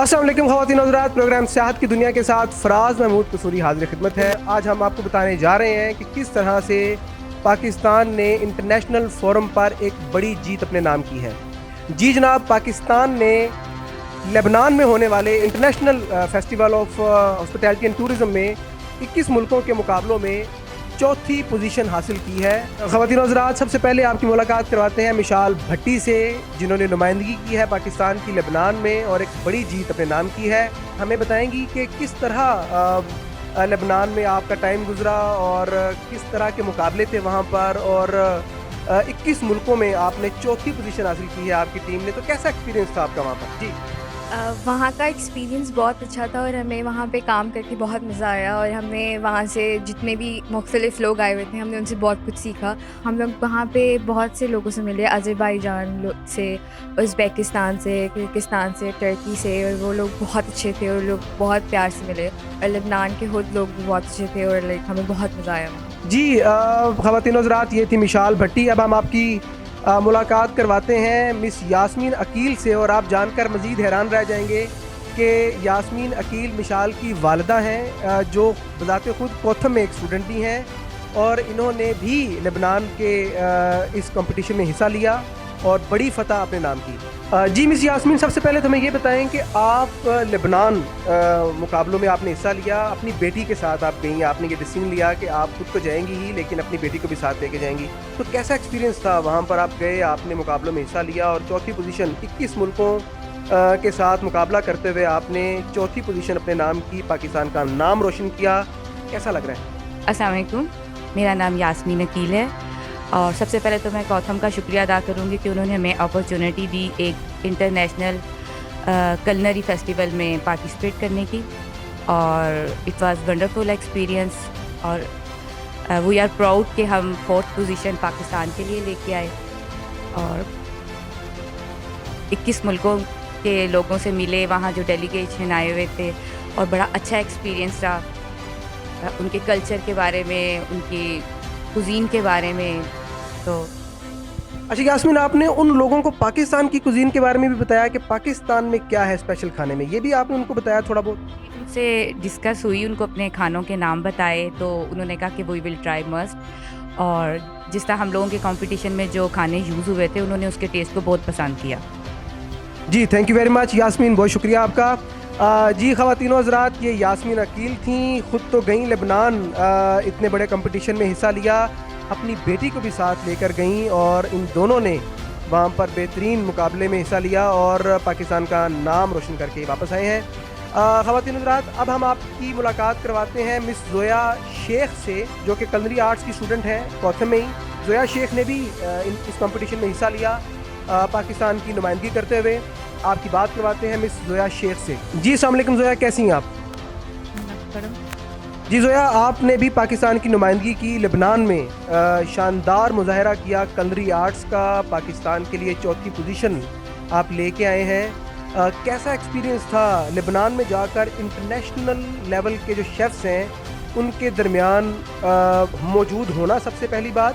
अस्सलाम वालेकुम ख़वातीन और हज़रात, प्रोग्राम सेहत की दुनिया के साथ फराज महमूद कसूरी हाजिर खिदमत है। आज हम आपको बताने जा रहे हैं कि किस तरह से पाकिस्तान ने इंटरनेशनल फोरम पर एक बड़ी जीत अपने नाम की है। जी जनाब, पाकिस्तान ने लेबनान में होने वाले international festival of hospitality and tourism में 21 मुल्कों के मुकाबलों में चौथी पोजीशन हासिल की है। ख़वातीन और हज़रात, सबसे पहले आपकी मुलाकात करवाते हैं मिशाल भट्टी से, जिन्होंने नुमाइंदगी की है पाकिस्तान की लेबनान में और एक बड़ी जीत अपने नाम की है। हमें बताएंगी कि किस तरह लेबनान में आपका टाइम गुजरा और किस तरह के मुकाबले थे वहाँ पर, और 21 मुल्कों में आपने चौथी पोजीशन हासिल की है आपकी टीम ने, तो कैसा एक्सपीरियंस था आपका वहाँ पर? जी, वहाँ का एक्सपीरियंस बहुत अच्छा था और हमें वहाँ पे काम करके बहुत मज़ा आया। और हमने वहाँ से जितने भी मुख्तलिफ़ लोग आए हुए थे, हमने उनसे बहुत कुछ सीखा। हम लोग वहाँ पे बहुत से लोगों से मिले, अज़रबैजान से, उज़्बेकिस्तान से, किर्गिस्तान से, टर्की से, और वो लोग बहुत अच्छे थे और लोग बहुत प्यार से मिले। और लेबनान के खुद लोग भी बहुत अच्छे थे और लाइक हमें बहुत मज़ा आया वहाँ। जी, ख़वातीन और हज़रात, ये थी मिशाल भट्टी। अब हम आपकी मुलाकात करवाते हैं मिस यास्मीन अकील से, और आप जानकर मज़ीद हैरान रह जाएंगे कि यास्मीन अकील मिशाल की वालिदा हैं, जो बज़ाते ख़ुद कोथम में एक स्टूडेंट भी हैं, और इन्होंने भी लेबनान के इस कंपटीशन में हिस्सा लिया और बड़ी फ़तह अपने नाम की। जी मिस यास्मीन, सबसे पहले तो हमें ये बताएं कि आप लेबनान मुकाबलों में आपने हिस्सा लिया, अपनी बेटी के साथ आप गई, आपने ये डिसीजन लिया कि आप खुद तो जाएंगी ही लेकिन अपनी बेटी को भी साथ लेके जाएंगी, तो कैसा एक्सपीरियंस था वहाँ पर? आप गए, आपने मुकाबलों में हिस्सा लिया और चौथी पोजीशन 21 मुल्कों के साथ मुकाबला करते हुए आपने चौथी पोजीशन अपने नाम की, पाकिस्तान का नाम रोशन किया, कैसा लग रहा है? अस्सलाम वालेकुम, मेरा नाम यास्मीन अकील है और सबसे पहले तो मैं कोथम का शुक्रिया अदा करूँगी कि उन्होंने हमें अपॉर्चुनिटी दी एक इंटरनेशनल कलनरी फेस्टिवल में पार्टिसिपेट करने की, और इट वाज वंडरफुल एक्सपीरियंस। और वी आर प्राउड कि हम 4th पोजीशन पाकिस्तान के लिए लेके आए और 21 मुल्कों के लोगों से मिले, वहाँ जो डेलीगेशन आए हुए थे, और बड़ा अच्छा एक्सपीरियंस रहा उनके कल्चर के बारे में, उनकी कुज़ीन के बारे में। तो अच्छा यास्मीन, आपने उन लोगों को पाकिस्तान की कुजीन के बारे में भी बताया कि पाकिस्तान में क्या है स्पेशल खाने में, ये भी आपने उनको बताया थोड़ा बहुत? उनसे डिस्कस हुई, उनको अपने खानों के नाम बताए, तो उन्होंने कहा कि वी विल ट्राई मस्ट। और जिस तरह हम लोगों के कंपटीशन में जो खाने यूज़ हुए थे, उन्होंने उसके टेस्ट को बहुत पसंद किया। जी, thank you very much Yasmin, बहुत शुक्रिया आपका। जी ख़वातीन और हज़रात, ये यास्मीन अकील थी, ख़ुद तो गई लेबनान, इतने बड़े कंपटीशन में हिस्सा लिया, अपनी बेटी को भी साथ लेकर गईं, और इन दोनों ने वहाँ पर बेहतरीन मुकाबले में हिस्सा लिया और पाकिस्तान का नाम रोशन करके वापस आए हैं। ख़वातीन और हज़रात, अब हम आपकी मुलाकात करवाते हैं मिस ज़ोया शेख से, जो कि कलनरी आर्ट्स की स्टूडेंट हैं कोथम में ही। ज़ोया शेख ने भी इस कंपटीशन में हिस्सा लिया पाकिस्तान की नुमाइंदगी करते हुए। आपकी बात करवाते हैं मिस ज़ोया शेख से। जी अस्सलाम वालेकुम ज़ोया, कैसी हैं आप? जी ज़ोया, आपने भी पाकिस्तान की नुमाइंदगी की लेबनान में, शानदार मुजाहरा किया कलनरी आर्ट्स का, पाकिस्तान के लिए चौथी पोजीशन आप लेके आए हैं। कैसा एक्सपीरियंस था लेबनान में जाकर इंटरनेशनल लेवल के जो शेफ़्स हैं उनके दरमियान मौजूद होना, सबसे पहली बात,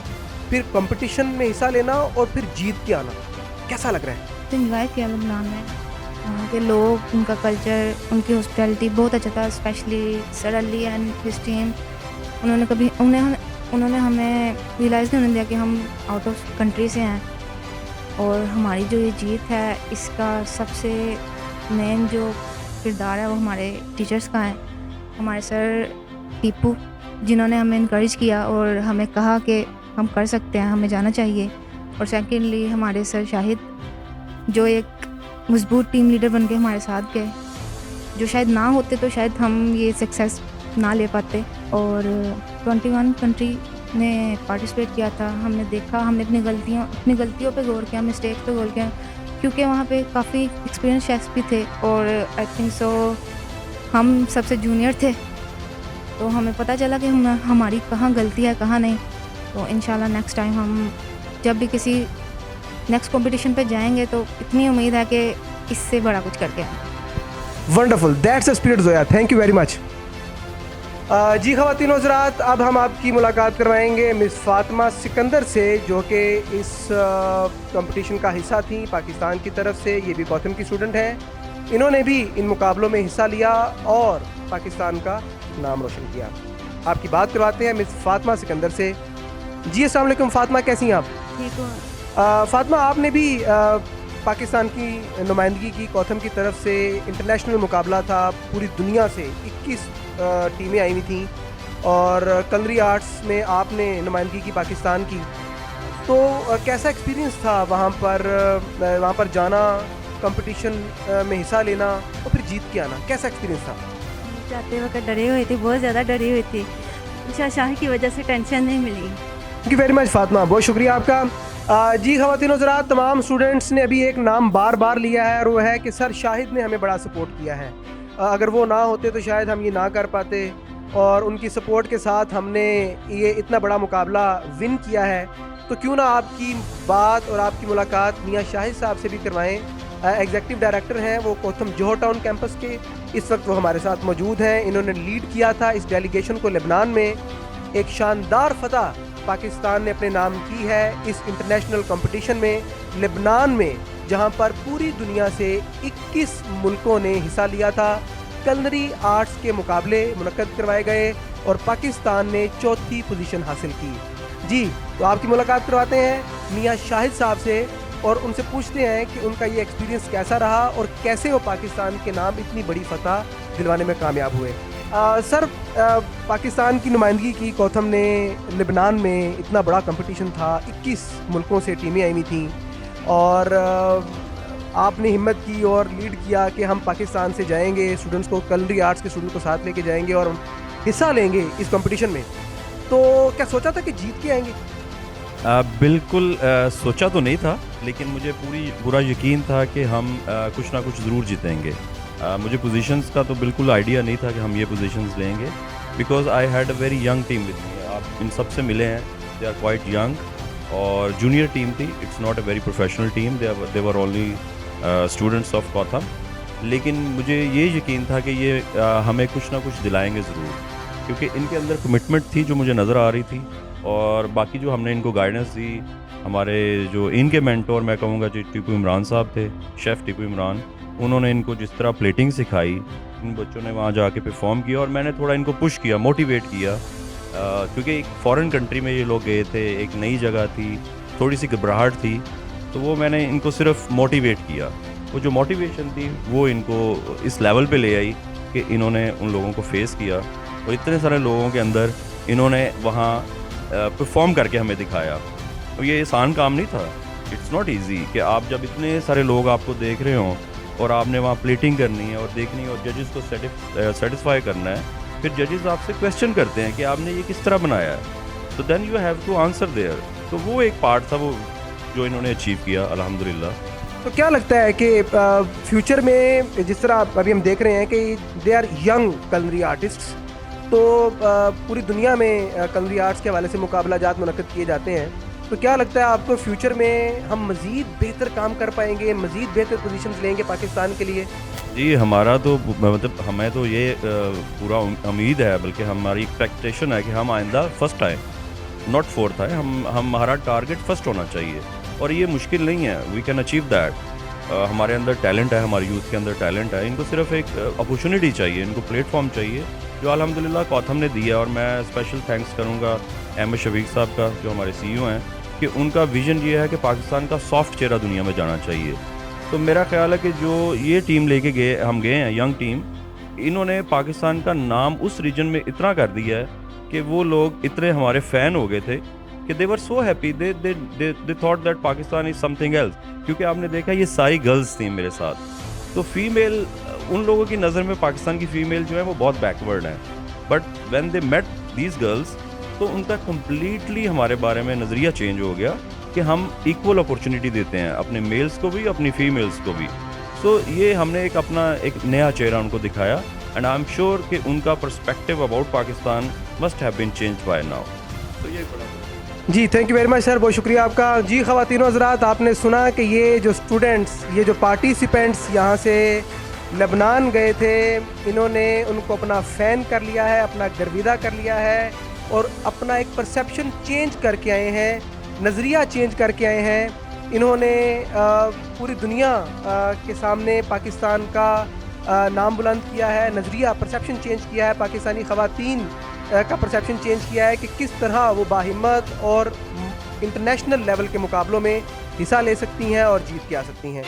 फिर कंपटीशन में हिस्सा लेना और फिर जीत के आना, कैसा लग रहा है? इंजॉय किया लेबनान में, वहाँ के लोग, उनका कल्चर, उनकी हॉस्पिटैलिटी बहुत अच्छा था, specially sir Ali and his team. उन्होंने हमें रियलाइज़ नहीं होने दिया कि हम आउट ऑफ कंट्री से हैं, और हमारी जो ये जीत है इसका सबसे मेन जो किरदार है वो हमारे टीचर्स का है। हमारे सर टीपू, जिन्होंने हमें इनकरेज किया और हमें कहा कि हम कर सकते हैं, हमें जाना चाहिए। और सेकेंडली हमारे सर शाहिद, जो एक मजबूत टीम लीडर बन के हमारे साथ गए, जो शायद ना होते तो शायद हम ये सक्सेस ना ले पाते। और 21 कंट्री ने पार्टिसिपेट किया था। हमने देखा, हमने अपनी गलतियों पे गौर किया, मिस्टेक पे गौर किया, क्योंकि वहाँ पे काफ़ी एक्सपीरियंस शेफ्स भी थे, और आई थिंक सो हम सबसे जूनियर थे, तो हमें पता चला कि हमारी कहाँ गलती है कहाँ नहीं। तो इंशाल्लाह नेक्स्ट टाइम हम जब भी किसी नेक्स्ट कंपटीशन पे जाएंगे तो इतनी उम्मीद है कि इससे बड़ा कुछ करके आएंगे। Wonderful, that's the spirit Zoya, thank you very much. जी ख़वातीन व हज़रात, अब हम आपकी मुलाकात करवाएंगे मिस फ़ातिमा सिकंदर से, जो कि इस कंपटीशन का हिस्सा थी पाकिस्तान की तरफ से। ये भी गौतम की स्टूडेंट हैं। इन्होंने भी इन मुकाबलों में हिस्सा लिया और पाकिस्तान का नाम रोशन किया। आपकी बात करवाते हैं मिस फ़ातिमा सिकंदर से। जी अस्सलाम वालेकुम फ़ातिमा, कैसी हैं आप? ठीक हूँ। फ़ातिमा, आपने भी पाकिस्तान की नुमाइंदगी की गौतम की तरफ से। इंटरनेशनल मुकाबला था, पूरी दुनिया से 21 टीमें आई हुई थी और कलरी आर्ट्स में आपने नुमाइंदगी की पाकिस्तान की। तो कैसा एक्सपीरियंस था वहाँ पर जाना, कंपटीशन में हिस्सा लेना और फिर जीत के आना? कैसा एक्सपीरियंस था? जाते वक्त डरे हुए थे, बहुत ज़्यादा डरी हुई थी। शाह की वजह से टेंशन नहीं मिली। Thank you very much Fatima, बहुत शुक्रिया आपका। जी ख़वातीन व हज़रात, तमाम स्टूडेंट्स ने अभी एक नाम बार बार लिया है और वो है कि सर शाहिद ने हमें बड़ा सपोर्ट किया है। अगर वो ना होते तो शायद हम ये ना कर पाते, और उनकी सपोर्ट के साथ हमने ये इतना बड़ा मुकाबला विन किया है। तो क्यों ना आपकी बात और आपकी मुलाकात मियाँ शाहिद साहब से भी करवाएं। एग्जीक्यूटिव डायरेक्टर हैं वो गौतम जौहर टाउन कैंपस के। इस वक्त वो हमारे साथ मौजूद हैं। इन्होंने लीड किया था इस डेलीगेशन को लेबनान में। एक शानदार फतह पाकिस्तान ने अपने नाम की है इस इंटरनेशनल कंपटीशन में लेबनान में, जहां पर पूरी दुनिया से 21 मुल्कों ने हिस्सा लिया था। कलनरी आर्ट्स के मुकाबले मुनक्कद करवाए गए और पाकिस्तान ने चौथी पोजीशन हासिल की। जी, तो आपकी मुलाकात करवाते हैं मियाँ शाहिद साहब से और उनसे पूछते हैं कि उनका ये एक्सपीरियंस कैसा रहा और कैसे वो पाकिस्तान के नाम इतनी बड़ी फतह दिलवाने में कामयाब हुए। सर, पाकिस्तान की नुमाइंदगी की गौतम ने लेबनान में। इतना बड़ा कंपटीशन था, 21 मुल्कों से टीमें आई हुई थी और आपने हिम्मत की और लीड किया कि हम पाकिस्तान से जाएंगे, स्टूडेंट्स को, कलरी आर्ट्स के स्टूडेंट को साथ लेके जाएंगे और हिस्सा लेंगे इस कंपटीशन में। तो क्या सोचा था कि जीत के आएंगे? बिल्कुल सोचा तो नहीं था, लेकिन मुझे पूरा यकीन था कि हम कुछ ना कुछ ज़रूर जीतेंगे। मुझे पोजीशंस का तो बिल्कुल आइडिया नहीं था कि हम ये पोजीशंस लेंगे, because I had a very young team with me. आप इन सब से मिले हैं, दे आर क्वाइट यंग और जूनियर टीम थी। It's not a very professional team, they were only students of Gautam. लेकिन मुझे ये यकीन था कि ये हमें कुछ ना कुछ दिलाएंगे ज़रूर, क्योंकि इनके अंदर कमिटमेंट थी जो मुझे नज़र आ रही थी। और बाकी जो हमने इनको गाइडेंस दी, हमारे जो इनके मेंटोर मैं कहूँगा जो टीपू इमरान साहब थे, शेफ़ टीपू इमरान, उन्होंने इनको जिस तरह प्लेटिंग सिखाई, इन बच्चों ने वहाँ जाके परफॉर्म किया और मैंने थोड़ा इनको पुश किया, मोटिवेट किया, क्योंकि एक फ़ॉरेन कंट्री में ये लोग गए थे, एक नई जगह थी, थोड़ी सी घबराहट थी। तो वो मैंने इनको सिर्फ मोटिवेट किया। वो जो मोटिवेशन थी वो इनको इस लेवल पे ले आई कि इन्होंने उन लोगों को फेस किया और इतने सारे लोगों के अंदर इन्होंने वहाँ परफॉर्म करके हमें दिखाया। तो ये आसान काम नहीं था, इट्स नॉट इजी कि आप जब इतने सारे लोग आपको देख रहे हों और आपने वहाँ प्लेटिंग करनी है और देखनी है और जजेस को सेटिस्फाई करना है। फिर जजेस आपसे क्वेश्चन करते हैं कि आपने ये किस तरह बनाया है, तो then you have to answer there. तो वो एक पार्ट था वो जो इन्होंने अचीव किया अल्हम्दुलिल्लाह। तो क्या लगता है कि फ्यूचर में जिस तरह अभी हम देख रहे हैं कि they are young culinary artists, तो पूरी दुनिया में कलनरी आर्ट्स के हवाले से मुकाबला जात मुनक्कद किए जाते हैं, तो क्या लगता है आपको फ्यूचर में हम मज़ीद बेहतर काम कर पाएंगे, मज़ीद बेहतर पोजीशंस लेंगे पाकिस्तान के लिए? जी, हमारा तो मतलब हमें तो ये पूरा उम्मीद है, बल्कि हमारी एक्सपेक्टेशन है कि हम आइंदा फर्स्ट आए, नॉट फोर्थ आए। हमारा टारगेट फर्स्ट होना चाहिए और ये मुश्किल नहीं है, वी कैन अचीव दैट। हमारे अंदर टैलेंट है, हमारे यूथ के अंदर टैलेंट है, इनको सिर्फ एक अपॉर्चुनिटी चाहिए, इनको प्लेटफॉर्म चाहिए, जो अल्हम्दुलिल्लाह गौतम ने दिया। और मैं स्पेशल थैंक्स करूँगा अहमद शफीक साहब का, जो हमारे CEO हैं, कि उनका विज़न ये है कि पाकिस्तान का सॉफ्ट चेहरा दुनिया में जाना चाहिए। तो मेरा ख्याल है कि जो ये टीम लेके हम गए हैं, यंग टीम, इन्होंने पाकिस्तान का नाम उस रीजन में इतना कर दिया है कि वो लोग इतने हमारे फ़ैन हो गए थे कि they were so happy, they thought that Pakistan is something else. क्योंकि आपने देखा ये सारी गर्ल्स थी मेरे साथ, तो फीमेल उन लोगों की नज़र में पाकिस्तान की फ़ीमेल जो है वो बहुत बैकवर्ड हैं, but when they met these girls तो उनका कम्प्लीटली हमारे बारे में नज़रिया चेंज हो गया कि हम इक्वल अपॉर्चुनिटी देते हैं अपने मेल्स को भी, अपनी फ़ीमेल्स को भी। सो ये हमने एक नया चेहरा उनको दिखाया एंड आई एम श्योर कि उनका perspective about Pakistan must have been changed by now. तो ये बड़ा जी, thank you very much sir, बहुत शुक्रिया आपका। जी ख़वातीन व हज़रात, आपने सुना कि ये जो स्टूडेंट्स, ये जो पार्टिसिपेंट्स यहाँ से लेबनान गए थे, इन्होंने उनको अपना फ़ैन कर लिया है, अपना गर्विदा कर लिया है और अपना एक परसेप्शन चेंज करके आए हैं, नज़रिया चेंज करके आए हैं। इन्होंने पूरी दुनिया के सामने पाकिस्तान का नाम बुलंद किया है, नज़रिया परसेप्शन चेंज किया है, पाकिस्तानी ख़वातीन का परसेप्शन चेंज किया है कि किस तरह वो बाहिम्मत और इंटरनेशनल लेवल के मुकाबलों में हिस्सा ले सकती हैं और जीत के आ सकती हैं।